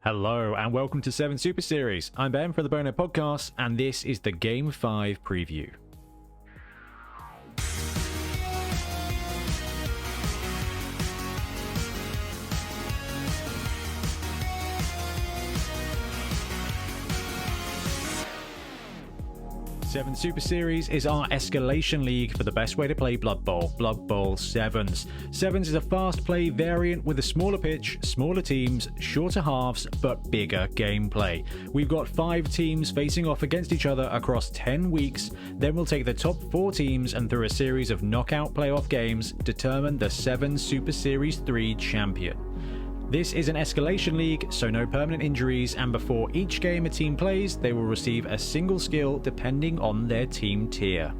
Hello and welcome to 7 Super Series. I'm Ben from the Bonehead podcast and this is the Game 5 preview. Seven Super Series is our escalation league for the best way to play Blood Bowl Sevens. Sevens is a fast play variant with a smaller pitch, smaller teams, shorter halves, but bigger gameplay. We've got 5 teams facing off against each other across 10 weeks, then we'll take the top 4 teams and through a series of knockout playoff games, determine the 7 Super Series 3 champion. This is an escalation league, so no permanent injuries, and before each game a team plays, they will receive a single skill depending on their team tier.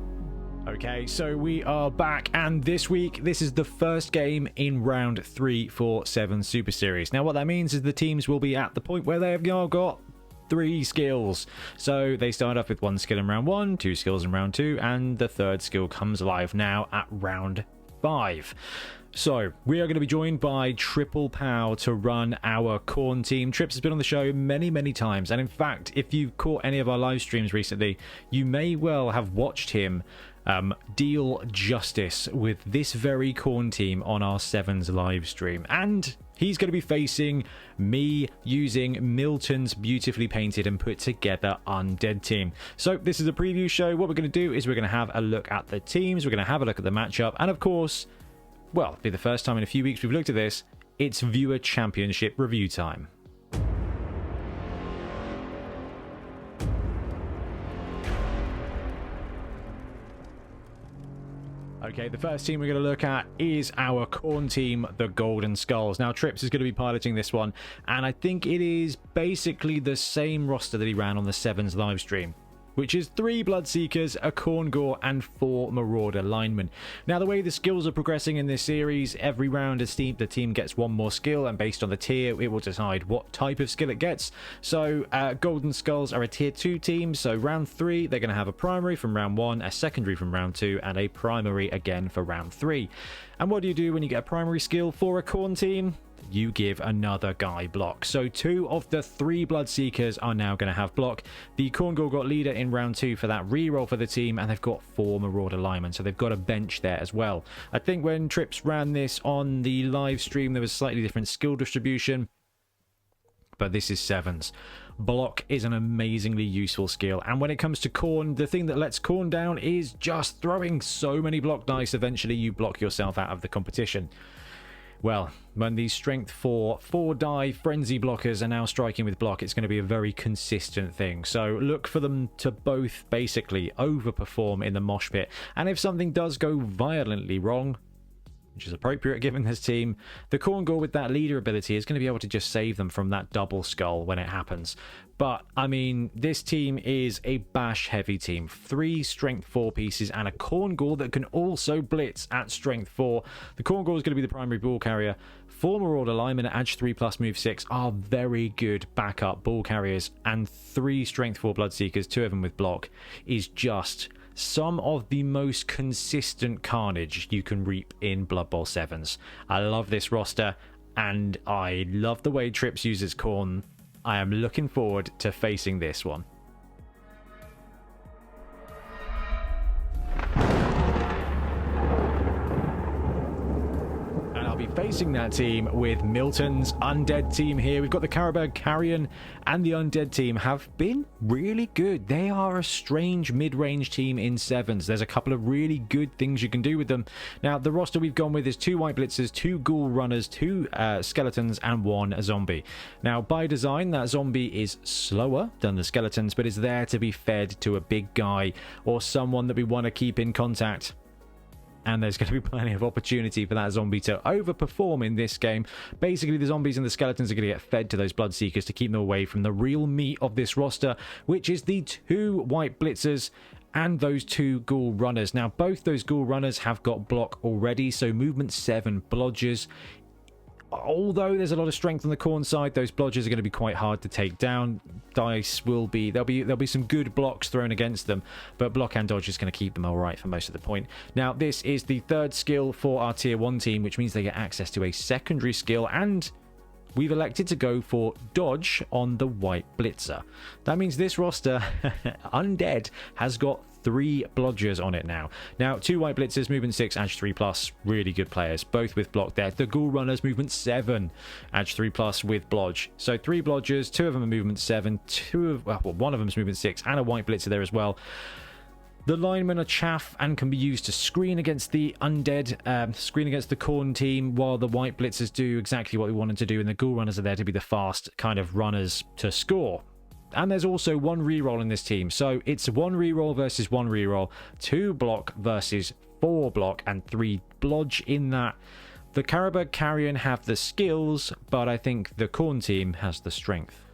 Okay, so we are back, and this week, this is the first game in round 3 for 7 Super Series. Now, what that means is the teams will be at the point where they have now got 3 skills. So they start off with 1 skill in round 1, 2 skills in round 2, and the 3rd skill comes live now at round 5. So, we are going to be joined by Triple Pow to run our Khorne team. Trips has been on the show many, many times. And in fact, if you've caught any of our live streams recently, you may well have watched him deal justice with this very Khorne team on our Sevens live stream. And he's going to be facing me using Milton's beautifully painted and put together Undead team. So this is a preview show. What we're going to do is we're going to have a look at the teams. We're going to have a look at the matchup. And of course, well, it'll be the first time in a few weeks we've looked at this. It's viewer championship review time. Okay, the first team we're going to look at is our Khorne team, the Golden Skulls. Now, Trips is going to be piloting this one, and I think it is basically the same roster that he ran on the Sevens live stream, which is 3 Bloodseekers, a Khorne Gore, and 4 Marauder linemen. Now, the way the skills are progressing in this series, every round the team gets 1 more skill, and based on the tier, it will decide what type of skill it gets. So, Golden Skulls are a tier 2 team, so round 3, they're going to have a primary from round 1, a secondary from round 2, and a primary again for round 3. And what do you do when you get a primary skill for a Khorne team? You give another guy block. So 2 of the 3 Bloodseekers are now going to have block. The Khorne Gore got leader in round 2 for that reroll for the team, and they've got 4 Marauder linemen, so they've got a bench there as well. I think when Trips ran this on the live stream, there was slightly different skill distribution, but this is Sevens. Block is an amazingly useful skill, and when it comes to Khorne, the thing that lets Khorne down is just throwing so many block dice. Eventually you block yourself out of the competition. Well, when these strength 4 die frenzy blockers are now striking with block, it's going to be a very consistent thing. So look for them to both basically overperform in the mosh pit. And if something does go violently wrong, which is appropriate given this team, the Khorne Gore with that leader ability is going to be able to just save them from that double skull when it happens. But, I mean, this team is a bash heavy team. 3 strength 4 pieces and a Khorne Gore that can also blitz at strength 4. The Khorne Gore is going to be the primary ball carrier. 4 Marauder linemen at Edge 3 plus move 6 are very good backup ball carriers, and 3 strength 4 Bloodseekers, 2 of them with block, is just some of the most consistent carnage you can reap in Blood Bowl Sevens. I love this roster, and I love the way Trips uses Khorne. I am looking forward to facing this one. Be facing that team with Milton's Undead team here. We've got the Carabag Carrion, and the Undead team have been really good. They are a strange mid-range team in Sevens. There's a couple of really good things you can do with them. Now, the roster we've gone with is 2 White Blitzers, 2 Ghoul Runners, 2 Skeletons, and 1 Zombie. Now, by design, that Zombie is slower than the Skeletons, but is there to be fed to a big guy or someone that we want to keep in contact. And there's going to be plenty of opportunity for that Zombie to overperform in this game. Basically, the Zombies and the Skeletons are going to get fed to those Bloodseekers to keep them away from the real meat of this roster, which is the 2 White Blitzers and those 2 Ghoul Runners. Now, both those Ghoul Runners have got block already, so movement 7 blodgers. Although there's a lot of strength on the Khorne side, those blodgers are going to be quite hard to take down. Dice will be there'll be some good blocks thrown against them, but block and dodge is going to keep them all right for most of the point. Now, this is the 3rd skill for our tier 1 team, which means they get access to a secondary skill and we've elected to go for dodge on the white blitzer. That means this roster, Undead, has got 3 blodgers on it now. Now, 2 white blitzers, movement 6, edge 3+, really good players, both with block there. The ghoul runners, movement 7, edge 3+ with blodge. So 3 blodgers, 2 of them are movement 7, one of them is movement 6, and a white blitzer there as well. The linemen are chaff and can be used to screen against the Undead, screen against the Khorne team, while the white blitzers do exactly what we wanted to do, and the ghoul runners are there to be the fast kind of runners to score. And there's also 1 reroll in this team, so it's 1 reroll versus 1 reroll, 2 block versus 4 block, and 3 blodge in that. The Caribou Carrion have the skills, but I think the Khorne team has the strength.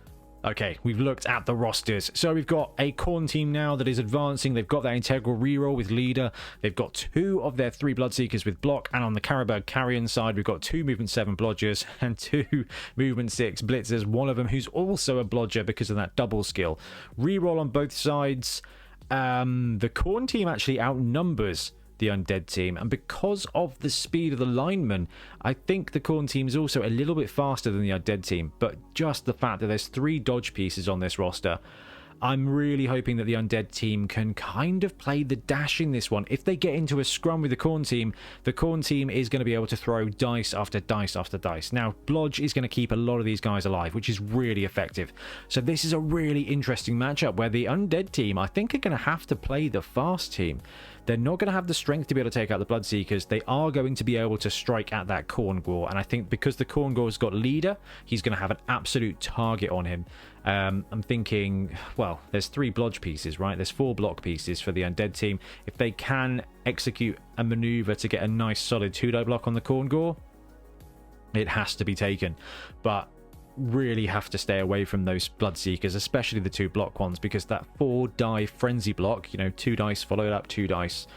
Okay, we've looked at the rosters. So we've got a Khorne team now that is advancing. They've got that integral reroll with leader. They've got 2 of their 3 Bloodseekers with block. And on the Caribou Carrion side, we've got 2 movement 7 blodgers and 2 movement 6 blitzers. One of them who's also a blodger because of that double skill. Reroll on both sides. The Khorne team actually outnumbers the Undead team, and because of the speed of the linemen, I think the Khorne team is also a little bit faster than the Undead team, but just the fact that there's 3 dodge pieces on this roster, I'm really hoping that the Undead team can kind of play the dash in this one. If they get into a scrum with the Khorne team is going to be able to throw dice after dice after dice. Now, blodge is going to keep a lot of these guys alive, which is really effective. So this is a really interesting matchup where the Undead team, I think, are going to have to play the fast team. They're not going to have the strength to be able to take out the Bloodseekers. They are going to be able to strike at that Khorne Gore. And I think because the Khorne Gore's got leader, he's going to have an absolute target on him. I'm thinking, well, there's 3 blodge pieces, right? There's 4 block pieces for the Undead team. If they can execute a maneuver to get a nice solid 2-die block on the Khorne Gore, it has to be taken. But really have to stay away from those Bloodseekers, especially the 2 block ones, because that 4-die frenzy block, 2 dice followed up 2 dice,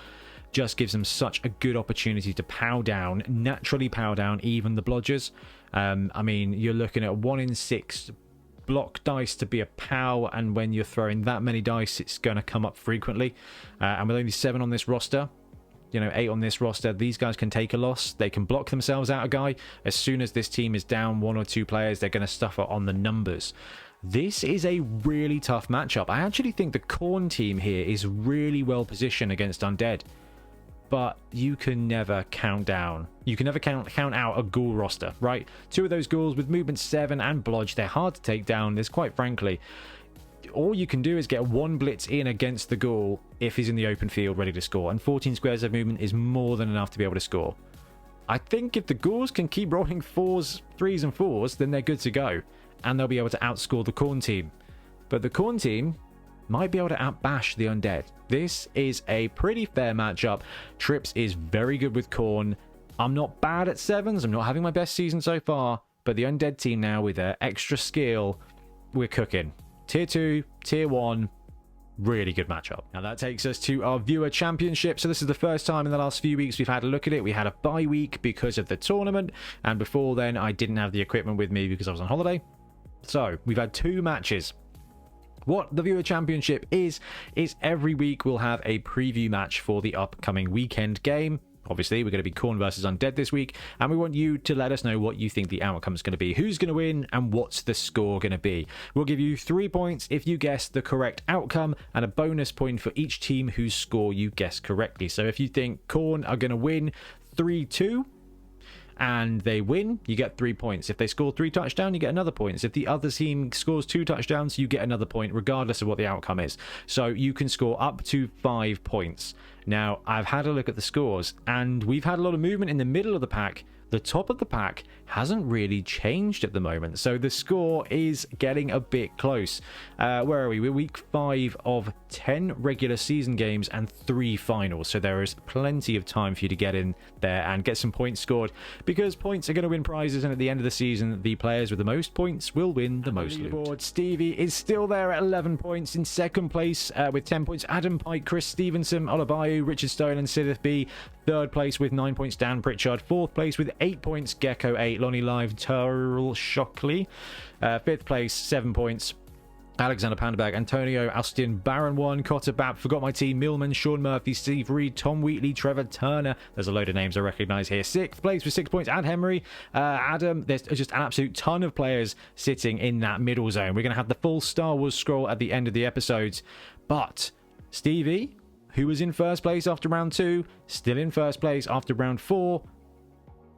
just gives them such a good opportunity to naturally pow down even the blodgers. I mean, you're looking at 1 in 6 block dice to be a pow, and when you're throwing that many dice, it's going to come up frequently. And with only 7 on this roster, 8 on this roster, these guys can take a loss. They can block themselves out a guy. As soon as this team is down 1 or 2 players, they're going to suffer on the numbers. This is a really tough matchup. I actually think the Khorne team here is really well positioned against Undead. But you can never count down. You can never count out a ghoul roster, right? 2 of those ghouls with movement 7 and blodge, they're hard to take down. There's quite frankly, all you can do is get 1 blitz in against the ghoul if he's in the open field ready to score, and 14 squares of movement is more than enough to be able to score. I think if the ghouls can keep rolling 4s, 3s and 4s, then they're good to go, and they'll be able to outscore the Khorne team. But the Khorne team might be able to outbash the Undead. This is a pretty fair matchup. Trips is very good with Khorne. I'm not bad at 7s. I'm not having my best season so far, but the Undead team now with their extra skill, we're cooking. Tier 2, Tier 1, really good matchup. Now that takes us to our viewer championship. So this is the first time in the last few weeks we've had a look at it. We had a bye week because of the tournament, and before then I didn't have the equipment with me because I was on holiday. So we've had 2 matches. What the viewer championship is every week we'll have a preview match for the upcoming weekend game. Obviously, we're going to be Khorne versus Undead this week, and we want you to let us know what you think the outcome is going to be, who's going to win, and what's the score going to be. We'll give you 3 points if you guess the correct outcome, and a bonus point for each team whose score you guess correctly. So if you think Khorne are going to win 3-2, and they win, you get 3 points. If they score 3 touchdowns, you get another point. If the other team scores 2 touchdowns, you get another point, regardless of what the outcome is. So you can score up to 5 points. Now, I've had a look at the scores, and we've had a lot of movement in the middle of the pack. The top of the pack hasn't really changed at the moment, so the score is getting a bit close. Where are we? We're week 5 of 10 regular season games and 3 finals, so there is plenty of time for you to get in there and get some points scored, because points are going to win prizes, and at the end of the season, the players with the most points will win the most loot. Stevie is still there at 11 points. In second place with 10 points, Adam Pike, Chris Stevenson, Olabayu, Richard Stone and Sidith B. Third place with 9 points, Dan Pritchard. Fourth place with 8 points, Gecko 8, Lonnie Live, Turl Shockley. Fifth place, 7 points, Alexander Panderberg, Antonio, Austin, Baron 1, Cotter Bap, Forgot My Team, Millman, Sean Murphy, Steve Reed, Tom Wheatley, Trevor Turner. There's a load of names I recognize here. 6th place with 6 points, and Henry, Adam. There's just an absolute ton of players sitting in that middle zone. We're going to have the full Star Wars scroll at the end of the episodes. But Stevie, who was in first place after round 2, still in first place after round 4.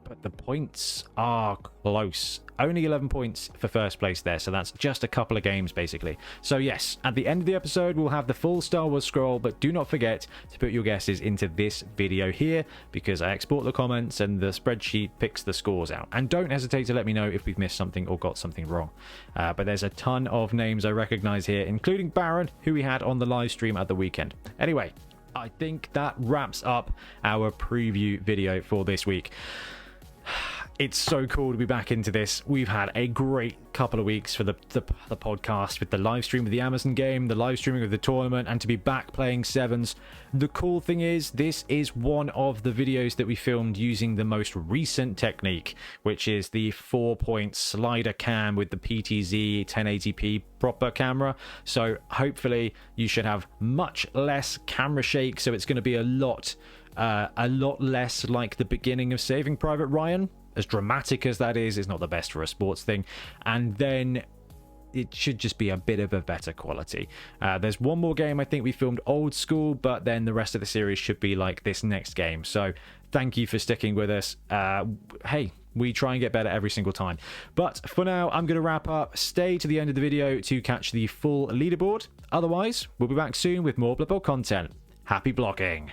But the points are close. Only 11 points for first place there, so that's just a couple of games basically. So yes, at the end of the episode we'll have the full Star Wars scroll, but do not forget to put your guesses into this video here, because I export the comments and the spreadsheet picks the scores out. And don't hesitate to let me know if we've missed something or got something wrong. But there's a ton of names I recognize here, including Baron, who we had on the live stream at the weekend. Anyway, I think that wraps up our preview video for this week. It's so cool to be back into this. We've had a great couple of weeks for the podcast, with the live stream of the Amazon game, the live streaming of the tournament, and to be back playing sevens. The cool thing is, this is one of the videos that we filmed using the most recent technique, which is the 4-point slider cam with the PTZ 1080p proper camera. So hopefully you should have much less camera shake, so it's going to be a lot less like the beginning of Saving Private Ryan. As dramatic as that is, it's not the best for a sports thing. And then it should just be a bit of a better quality. There's one more game I think we filmed old school, but then the rest of the series should be like this next game. So thank you for sticking with us. Hey, we try and get better every single time. But for now, I'm going to wrap up. Stay to the end of the video to catch the full leaderboard. Otherwise, we'll be back soon with more Blood Bowl content. Happy blocking.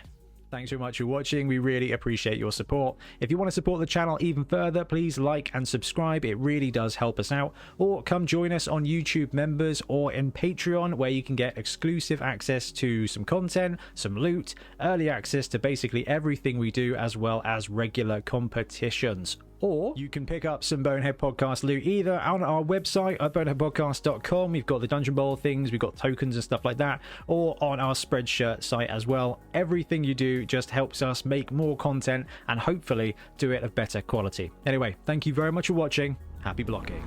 Thanks so much for watching. We really appreciate your support. If you want to support the channel even further, please like and subscribe. It really does help us out. Or come join us on YouTube Members or in Patreon, where you can get exclusive access to some content, some loot, early access to basically everything we do, as well as regular competitions. Or you can pick up some Bonehead Podcast loot either on our website at boneheadpodcast.com. We've got the Dungeon Bowl things, we've got tokens and stuff like that, or on our Spreadshirt site as well. Everything you do just helps us make more content and hopefully do it of better quality. Anyway, thank you very much for watching. Happy blocking.